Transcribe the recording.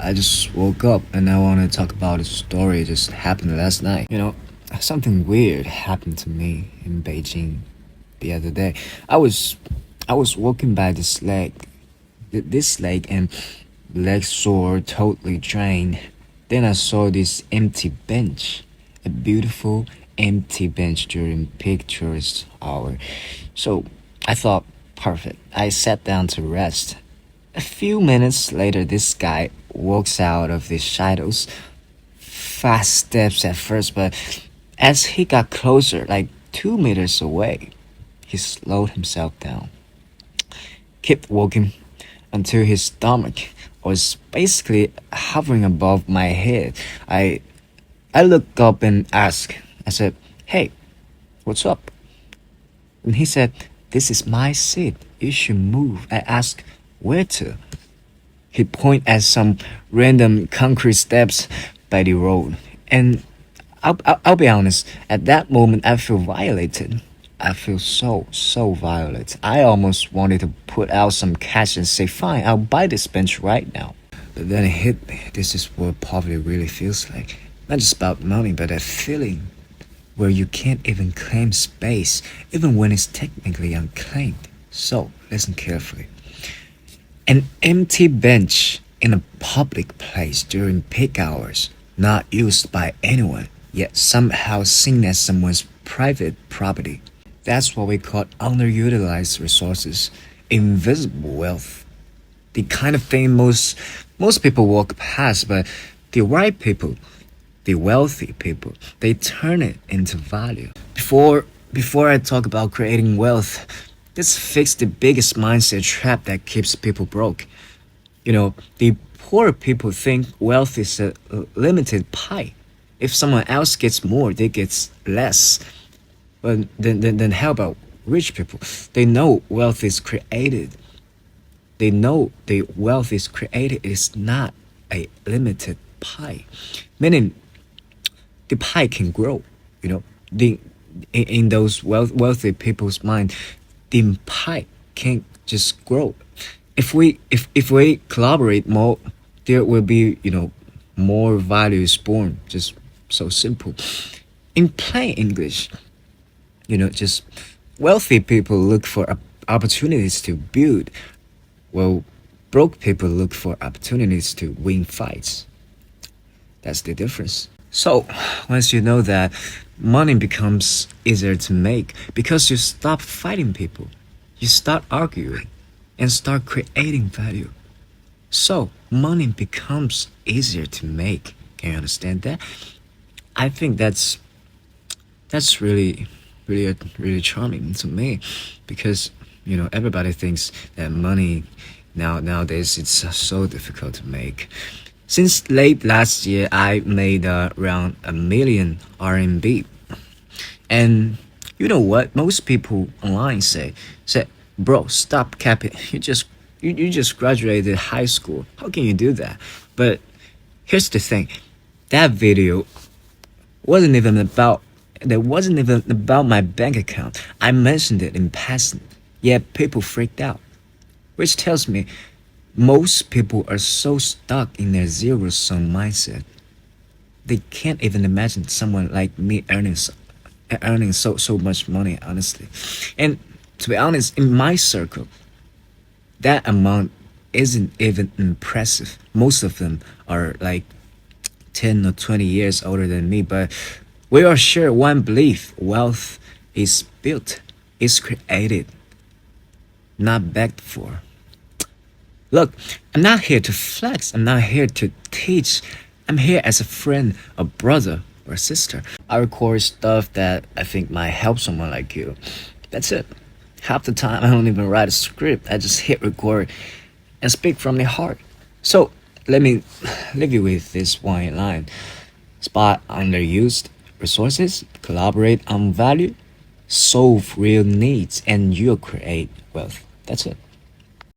I just woke up and I want to talk about a story just happened last night. Something weird happened to me in Beijing the other day. I was I was walking by this lake, and the lake sore, totally drained. Then I saw this empty bench, a beautiful empty bench during peak tourist hour. So I thought, perfect. I sat down to rest. A few minutes later, this guy walks out of the shadows, fast steps at first, but as he got closer, like 2 meters away, he slowed himself down, kept walking until his stomach was basically hovering above my head. I looked up and asked, I said, "Hey, what's up?" And he said, "This is my seat. You should move." I asked, "Where to?" He pointed at some random concrete steps by the road. And I'll be honest, at that moment, I feel violated. I feel so violated. I almost wanted to put out some cash and say, fine, I'll buy this bench right now. But then it hit me. This is what poverty really feels like. Not just about money, but that feeling where you can't even claim space, even when it's technically unclaimed. So, listen carefully. An empty bench in a public place during peak hours, not used by anyone, yet somehow seen as someone's private property. That's what we call underutilized resources, invisible wealth. The kind of thing most people walk past, but the right people, the wealthy people, they turn it into value. Before I talk about creating wealth, let's fix the biggest mindset trap that keeps people broke. The poor people think wealth is a limited pie. If someone else gets more, they get less. But then how about rich people? They know wealth is created. They know the wealth is created. It's not a limited pie. Meaning the pie can grow. In those wealthy people's mind, the pie can't just grow. If we collaborate more, there will be more values born. Just so simple. In plain English, just wealthy people look for opportunities to build, well, broke people look for opportunities to win fights. That's the difference. So, once you know that, money becomes easier to make because you stop fighting people, you start arguing, and start creating value. So, money becomes easier to make. Can you understand that? I think that's really charming to me, because everybody thinks that money nowadays it's so difficult to make. Since late last year, I made around a million RMB. And you know what? Most people online say, bro, stop capping. You just graduated high school. How can you do that? But here's the thing. That video wasn't even about that wasn't even about my bank account. I mentioned it in passing. Yet people freaked out. Which tells me most people are so stuck in their zero-sum mindset. They can't even imagine someone like me earning so much money, honestly. And to be honest, in my circle, that amount isn't even impressive. Most of them are like 10 or 20 years older than me, but we all share one belief: wealth is built, is created, not begged for. Look, I'm not here to flex. I'm not here to teach. I'm here as a friend, a brother, or a sister. I record stuff that I think might help someone like you. That's it. Half the time, I don't even write a script. I just hit record and speak from the heart. So, let me leave you with this one line. Spot underused resources, collaborate on value, solve real needs, and you'll create wealth. That's it.